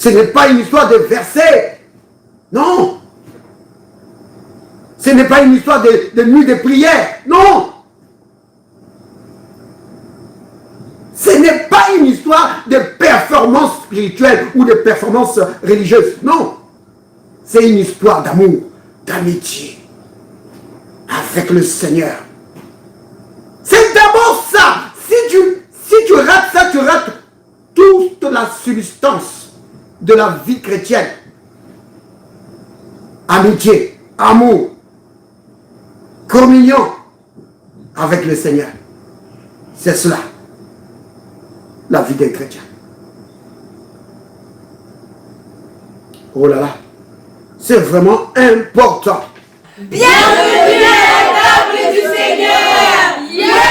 Ce n'est pas une histoire de versets. Non. Ce n'est pas une histoire de nuit de prière. Non. Ce n'est pas une histoire de performance spirituelle ou de performance religieuse. Non. C'est une histoire d'amour, d'amitié avec le Seigneur. C'est d'abord ça. Si tu rates ça, tu rates toute la substance de la vie chrétienne. Amitié, amour, communion avec le Seigneur. C'est cela, la vie des chrétiens. Oh là là, c'est vraiment important. Bienvenue à la table du Seigneur. Yeah!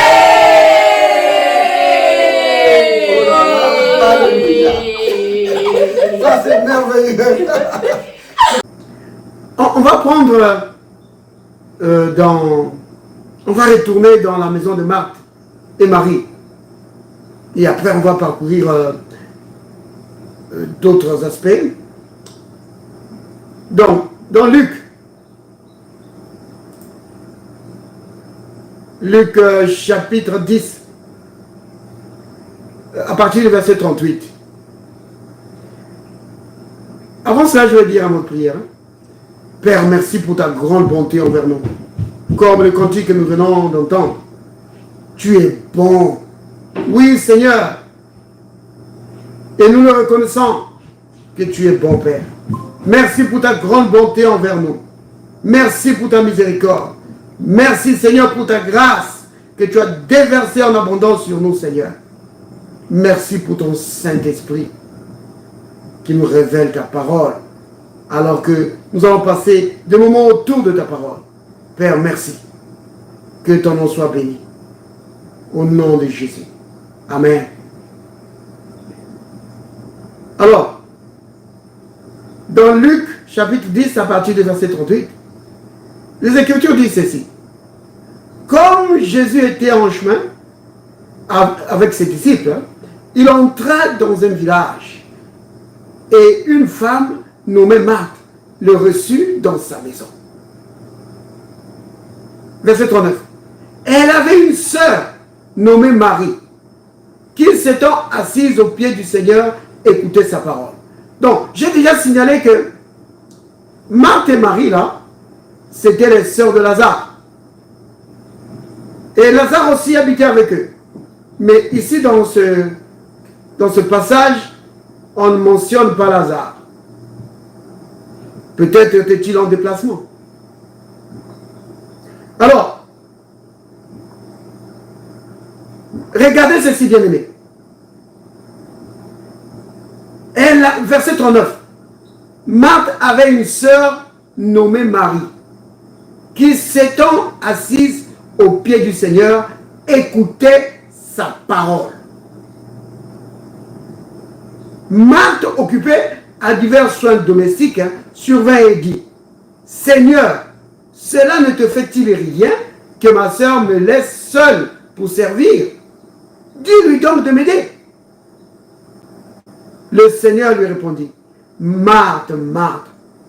Ça c'est merveilleux. On va prendre on va retourner dans la maison de Marthe et Marie. Et après on va parcourir d'autres aspects. Donc, dans Luc chapitre 10, à partir du verset 38. Avant cela, je vais dire à notre prière. Père, merci pour ta grande bonté envers nous. Comme le cantique que nous venons d'entendre. Tu es bon. Oui, Seigneur. Et nous le reconnaissons que tu es bon, Père. Merci pour ta grande bonté envers nous. Merci pour ta miséricorde. Merci, Seigneur, pour ta grâce que tu as déversée en abondance sur nous, Seigneur. Merci pour ton Saint-Esprit qui nous révèle ta parole alors que nous allons passer des moments autour de ta parole. Père, merci. Que ton nom soit béni. Au nom de Jésus. Amen. Alors, dans Luc chapitre 10 à partir du verset 38, les Écritures disent ceci. Comme Jésus était en chemin avec ses disciples, il entra dans un village et une femme nommée Marthe le reçut dans sa maison. Verset 39. Elle avait une sœur nommée Marie qui s'étant assise aux pieds du Seigneur écoutait sa parole. Donc, j'ai déjà signalé que Marthe et Marie, là, c'était les sœurs de Lazare. Et Lazare aussi habitait avec eux. Mais ici, dans ce passage, on ne mentionne pas Lazare. Peut-être était-il en déplacement. Alors, regardez ceci, bien-aimé. Verset 39. Marthe avait une sœur nommée Marie, qui s'étant assise aux pieds du Seigneur, écoutait sa parole. Marthe, occupée à divers soins domestiques, survint et dit, Seigneur, cela ne te fait-il rien que ma sœur me laisse seule pour servir? Dis-lui donc de m'aider. Le Seigneur lui répondit, Marthe, Marthe,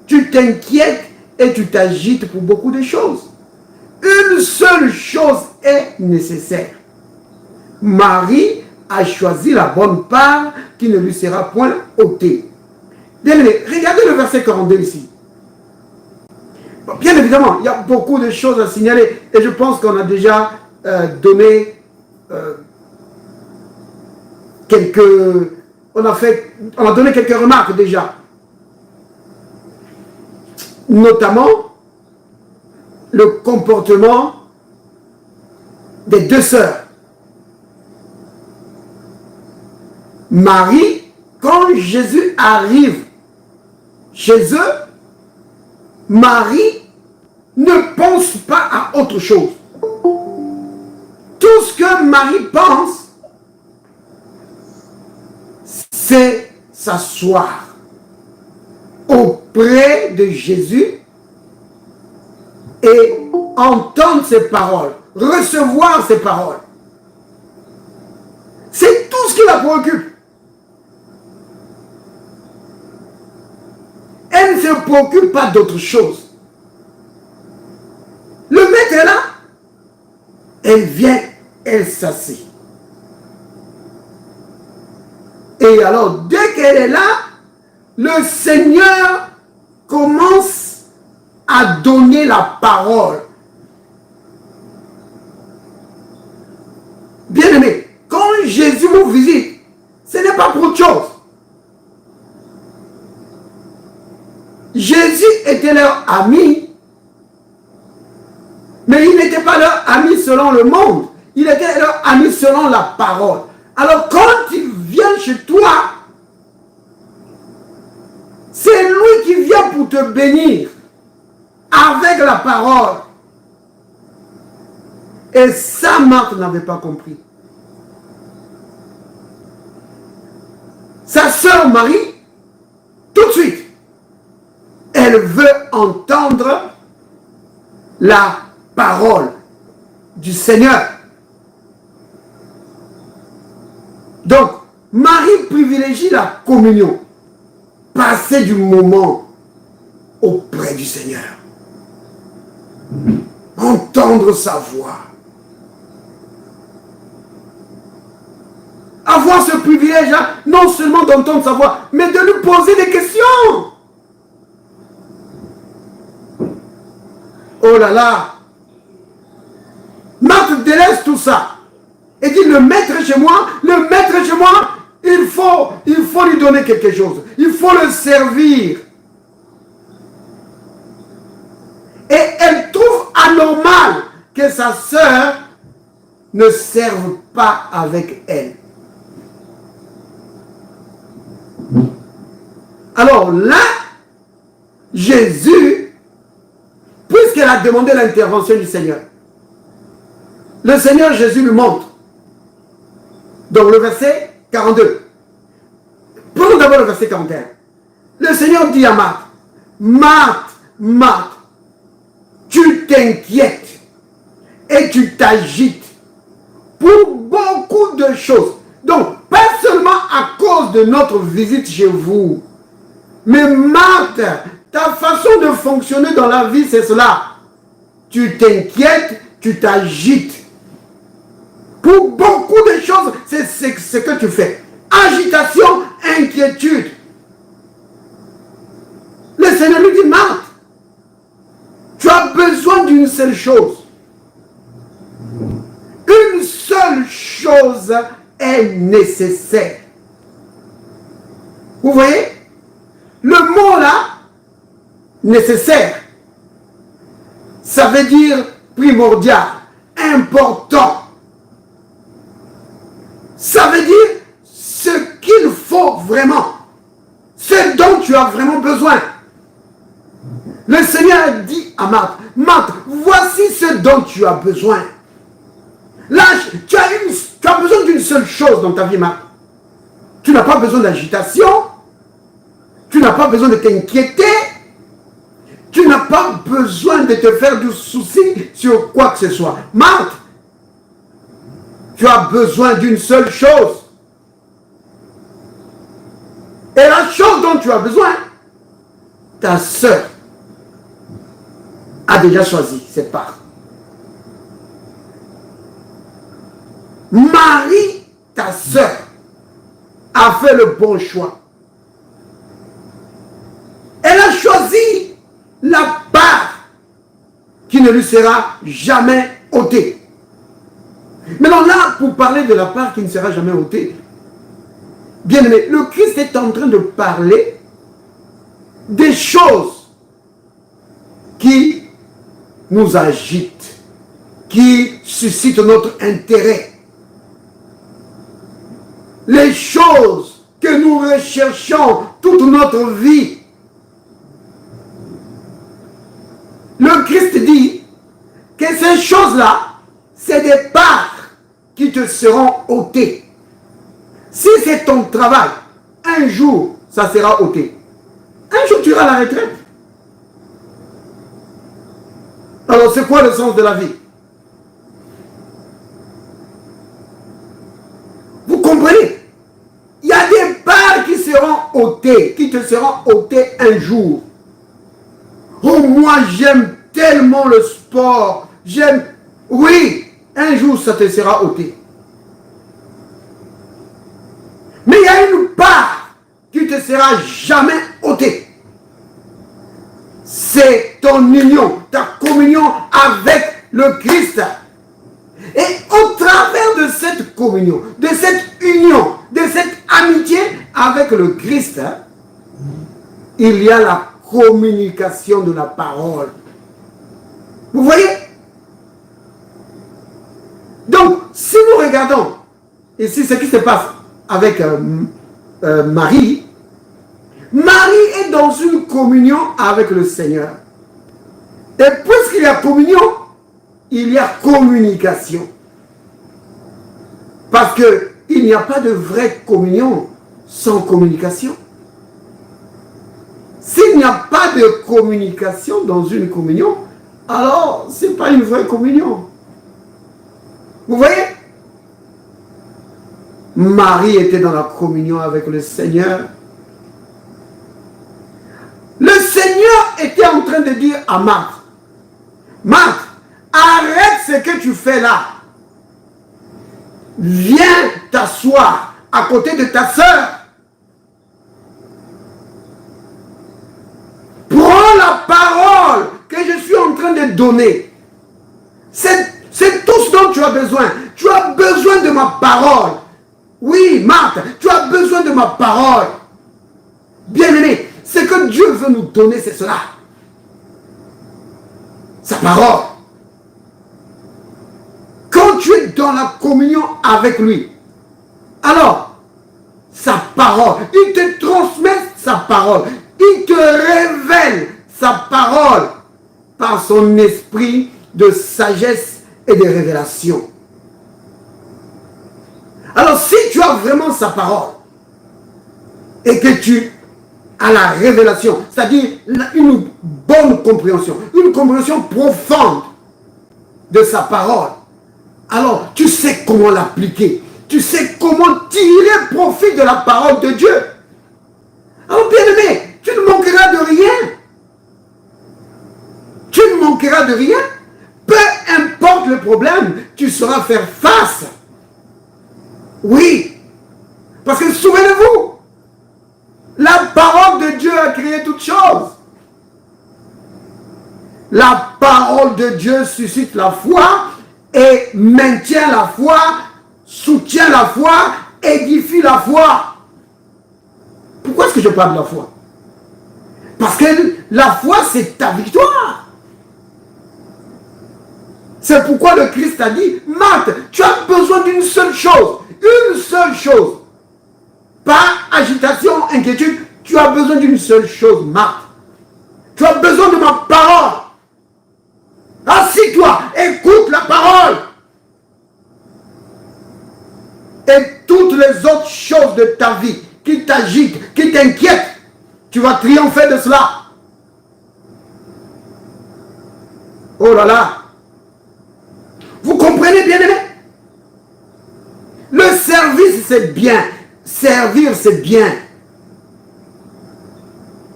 tu t'inquiètes et tu t'agites pour beaucoup de choses. Une seule chose est nécessaire. Marie a choisi la bonne part qui ne lui sera point ôtée. Bien aimé, regardez le verset 42 ici. Bien évidemment, il y a beaucoup de choses à signaler et je pense qu'on a déjà donné on a donné quelques remarques déjà. Notamment le comportement des deux sœurs. Marie, quand Jésus arrive chez eux, Marie ne pense pas à autre chose. Tout ce que Marie pense, c'est s'asseoir auprès de Jésus et entendre ses paroles, recevoir ses paroles. C'est tout ce qui la préoccupe. se préoccupe pas d'autre chose. Le maître est là. Elle vient, elle s'assied. Et alors, dès qu'elle est là, le Seigneur commence à donner la parole. Bien-aimé, quand Jésus vous visite, ce n'est pas pour autre chose. Jésus était leur ami, mais il n'était pas leur ami selon le monde. Il était leur ami selon la parole. Alors quand il vient chez toi, c'est lui qui vient pour te bénir avec la parole. Et ça, Marthe n'avait pas compris. Sa sœur Marie, tout de suite, elle veut entendre la parole du Seigneur. Donc, Marie privilégie la communion, passer du moment auprès du Seigneur, entendre sa voix, avoir ce privilège-là, non seulement d'entendre sa voix, mais de lui poser des questions. Oh là là, Marthe délaisse tout ça et dit, le maître chez moi, il faut lui donner quelque chose, il faut le servir. Et elle trouve anormal que sa sœur ne serve pas avec elle. Alors là, Jésus, puisqu'elle a demandé l'intervention du Seigneur, le Seigneur Jésus lui montre. Donc le verset 42. Prenons d'abord le verset 41. Le Seigneur dit à Marthe, Marthe, Marthe, tu t'inquiètes et tu t'agites pour beaucoup de choses. Donc, pas seulement à cause de notre visite chez vous, mais Marthe, ta façon de fonctionner dans la vie, c'est cela. Tu t'inquiètes, tu t'agites. Pour beaucoup de choses, c'est ce que tu fais. Agitation, inquiétude. Le Seigneur lui dit, Marthe, tu as besoin d'une seule chose. Une seule chose est nécessaire. Vous voyez? Le mot là, nécessaire, ça veut dire primordial, important. Ça veut dire ce qu'il faut vraiment, ce dont tu as vraiment besoin. Le Seigneur dit à Marthe, Marthe, voici ce dont tu as besoin. Là, tu as besoin d'une seule chose dans ta vie, Marthe. Tu n'as pas besoin d'agitation, tu n'as pas besoin de t'inquiéter, tu n'as pas besoin de te faire du souci sur quoi que ce soit. Marthe, tu as besoin d'une seule chose. Et la chose dont tu as besoin, ta sœur a déjà choisi cette part. Marie, ta sœur, a fait le bon choix. Elle a choisi la part qui ne lui sera jamais ôtée. Maintenant là, pour parler de la part qui ne sera jamais ôtée, bien aimé, le Christ est en train de parler des choses qui nous agitent, qui suscitent notre intérêt. Les choses que nous recherchons toute notre vie. Le Christ dit que ces choses-là, c'est des parts qui te seront ôtées. Si c'est ton travail, un jour, ça sera ôté. Un jour, tu iras à la retraite. Alors, c'est quoi le sens de la vie? Vous comprenez? Il y a des parts qui seront ôtées, qui te seront ôtées un jour. Oh, moi, j'aime tellement le sport. J'aime... Oui, un jour, ça te sera ôté. Mais il y a une part qui te sera jamais ôtée. C'est ton union, ta communion avec le Christ. Et au travers de cette communion, de cette union, de cette amitié avec le Christ, il y a la communication de la parole. Vous voyez? Donc, si nous regardons ici ce qui se passe avec Marie, Marie est dans une communion avec le Seigneur. Et puisqu'il y a communion, il y a communication. Parce qu'il n'y a pas de vraie communion sans communication. S'il n'y a pas de communication dans une communion, alors ce n'est pas une vraie communion. Vous voyez? Marie était dans la communion avec le Seigneur. Le Seigneur était en train de dire à Marthe, Marthe, arrête ce que tu fais là. Viens t'asseoir à côté de ta sœur. Prends la parole que je suis en train de donner. C'est tout ce dont tu as besoin. Tu as besoin de ma parole. Oui, Marthe, tu as besoin de ma parole. Bien-aimé, ce que Dieu veut nous donner, c'est cela. Sa parole. Quand tu es dans la communion avec lui, alors, sa parole, il te transmet sa parole. Il te révèle sa parole par son esprit de sagesse et de révélation. Alors, si tu as vraiment sa parole et que tu as la révélation, c'est-à-dire une bonne compréhension, une compréhension profonde de sa parole, alors tu sais comment l'appliquer. Tu sais comment tirer profit de la parole de Dieu. Alors, bien-aimé, tu ne manqueras de rien. Tu ne manqueras de rien. Peu importe le problème, tu sauras faire face. Oui. Parce que souvenez-vous, la parole de Dieu a créé toutes choses. La parole de Dieu suscite la foi et maintient la foi, soutient la foi, édifie la foi. Pourquoi est-ce que je parle de la foi? Parce que la foi, c'est ta victoire. C'est pourquoi le Christ a dit, Marthe, tu as besoin d'une seule chose. Une seule chose. Pas agitation, inquiétude. Tu as besoin d'une seule chose, Marthe. Tu as besoin de ma parole. Assis-toi, écoute la parole. Et toutes les autres choses de ta vie qui t'agitent, qui t'inquiètent, tu vas triompher de cela. Oh là là. Vous comprenez, bien-aimé? Le service, c'est bien. Servir, c'est bien.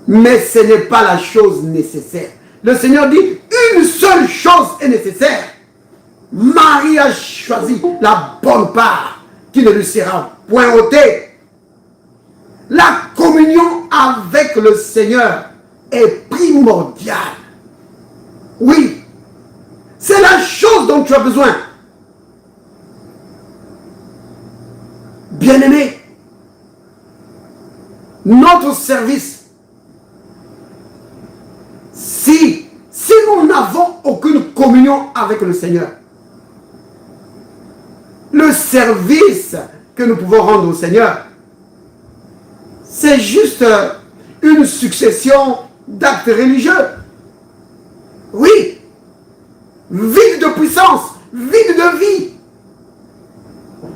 Mais ce n'est pas la chose nécessaire. Le Seigneur dit, une seule chose est nécessaire. Marie a choisi la bonne part qui ne lui sera point ôtée. La communion avec le Seigneur est primordiale. Oui. C'est la chose dont tu as besoin. Bien-aimé, notre service, si nous n'avons aucune communion avec le Seigneur, le service que nous pouvons rendre au Seigneur, c'est juste une succession d'actes religieux. Oui. Vide de puissance, vide de vie.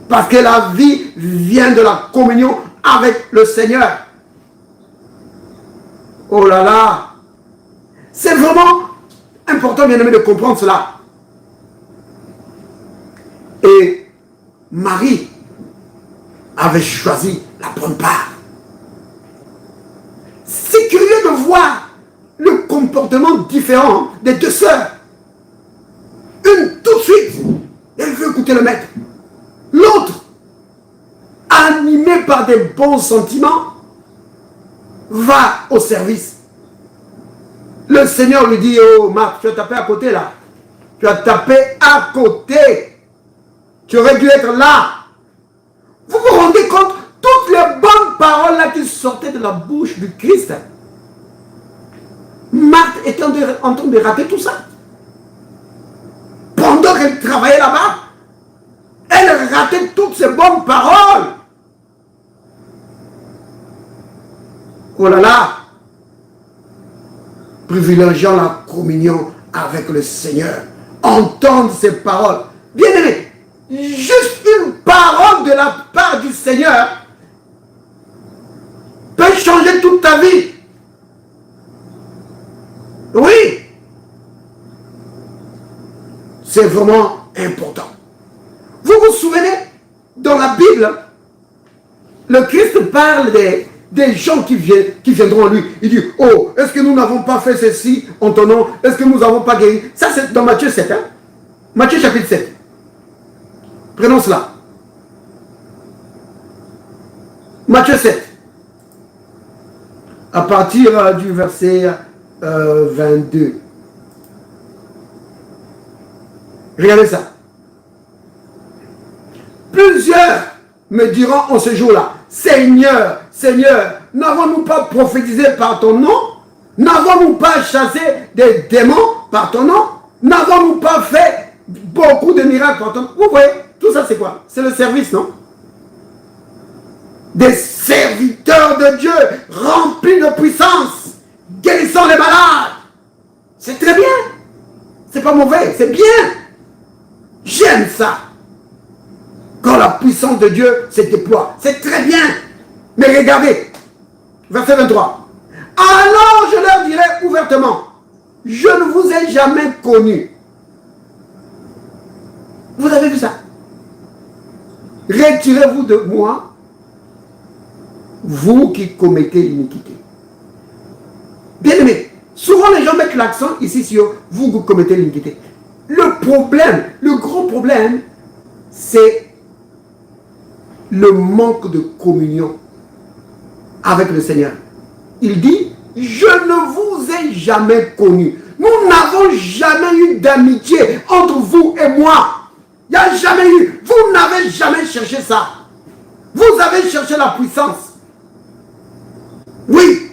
Parce que la vie vient de la communion avec le Seigneur. Oh là là. C'est vraiment important, bien-aimé, de comprendre cela. Et Marie avait choisi la bonne part. C'est curieux de voir le comportement comportement différent des deux sœurs. Une, tout de suite, elle veut écouter le maître. L'autre, animée par des bons sentiments, va au service. Le Seigneur lui dit, oh Marc, tu as tapé à côté là. Tu as tapé à côté. Tu aurais dû être là. Vous vous rendez compte, toutes les bonnes paroles là qui sortaient de la bouche du Christ. Marthe était en train de rater tout ça. Pendant qu'elle travaillait là-bas, elle ratait toutes ces bonnes paroles. Oh là là, privilégiant la communion avec le Seigneur, entendre ces paroles. Bien aimé, juste une parole de la part du Seigneur peut changer toute ta vie. Oui, c'est vraiment important. Vous vous souvenez, dans la Bible, le Christ parle des gens qui viendront à lui. Il dit, oh, est-ce que nous n'avons pas fait ceci en ton nom? Est-ce que nous n'avons pas guéri? Ça, c'est dans Matthieu 7. Hein? Matthieu chapitre 7. Prenons cela. Matthieu 7. À partir du verset 22. Regardez ça. Plusieurs me diront en ce jour-là, Seigneur, Seigneur, n'avons-nous pas prophétisé par ton nom? N'avons-nous pas chassé des démons par ton nom? N'avons-nous pas fait beaucoup de miracles par ton nom? Vous voyez, tout ça c'est quoi? C'est le service, non? Des serviteurs de Dieu remplis de puissance, guérissant les malades. C'est très bien. C'est pas mauvais, c'est bien. J'aime ça. Quand la puissance de Dieu se déploie, c'est très bien. Mais regardez, verset 23. Alors je leur dirai ouvertement, je ne vous ai jamais connu. Vous avez vu ça? Retirez-vous de moi, vous qui commettez l'iniquité. Bien aimé, souvent les gens mettent l'accent ici sur vous qui commettez l'iniquité. Le problème, le gros problème, c'est le manque de communion avec le Seigneur. Il dit, je ne vous ai jamais connu. Nous n'avons jamais eu d'amitié entre vous et moi. Il n'y a jamais eu. Vous n'avez jamais cherché ça. Vous avez cherché la puissance. Oui.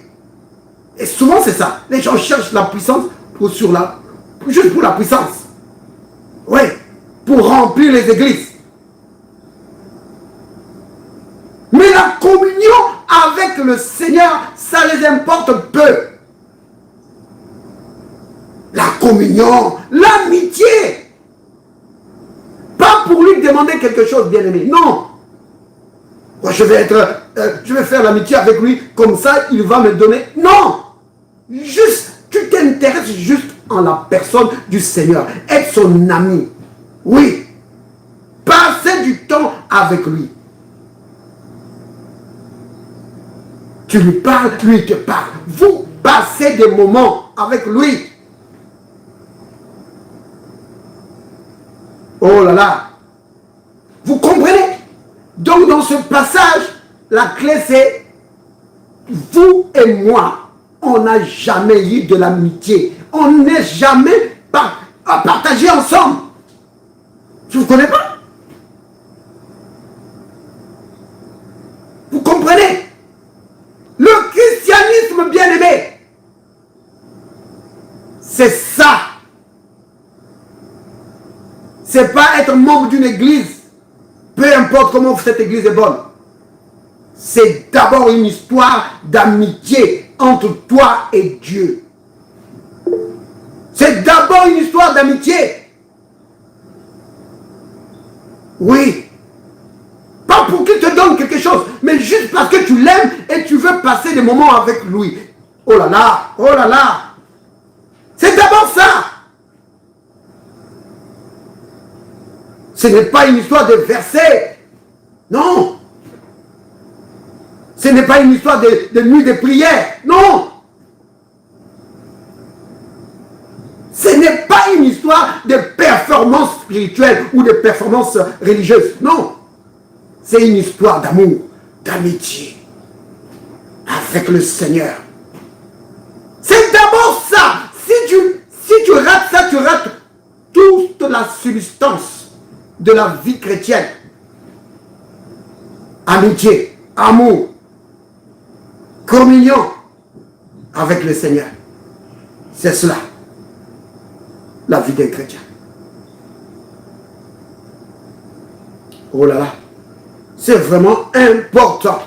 Et souvent c'est ça. Les gens cherchent la puissance juste pour la puissance. Oui. Pour remplir les églises. Mais la communion avec le Seigneur, ça les importe peu. La communion, l'amitié. Pas pour lui demander quelque chose, bien aimé. Non. Moi, je vais faire l'amitié avec lui, comme ça, il va me donner. Non. Juste, tu t'intéresses juste en la personne du Seigneur. Être son ami. Oui. Passer du temps avec lui. Tu lui parles, lui te parle. Vous passez des moments avec lui. Oh là là. Vous comprenez? Donc dans ce passage, la clé c'est vous et moi, on n'a jamais eu de l'amitié. On n'est jamais partagé ensemble. Je ne vous connais pas. Vous comprenez? Le christianisme bien-aimé, c'est ça. C'est pas être membre d'une église, peu importe comment cette église est bonne. C'est d'abord une histoire d'amitié entre toi et Dieu. C'est d'abord une histoire d'amitié. Oui. Pas pour qu'il te donne quelque chose, mais juste parce que tu l'aimes et tu veux passer des moments avec lui. Oh là là, oh là là. C'est d'abord ça. Ce n'est pas une histoire de versets. Non. Ce n'est pas une histoire de nuit de prière. Non. histoire de performance spirituelle ou de performance religieuse. Non. C'est une histoire d'amour, d'amitié avec le Seigneur. C'est d'abord ça. Si tu rates ça, tu rates toute la substance de la vie chrétienne. Amitié, amour, communion avec le Seigneur. C'est cela, la vie des chrétiens. Oh là là, c'est vraiment important.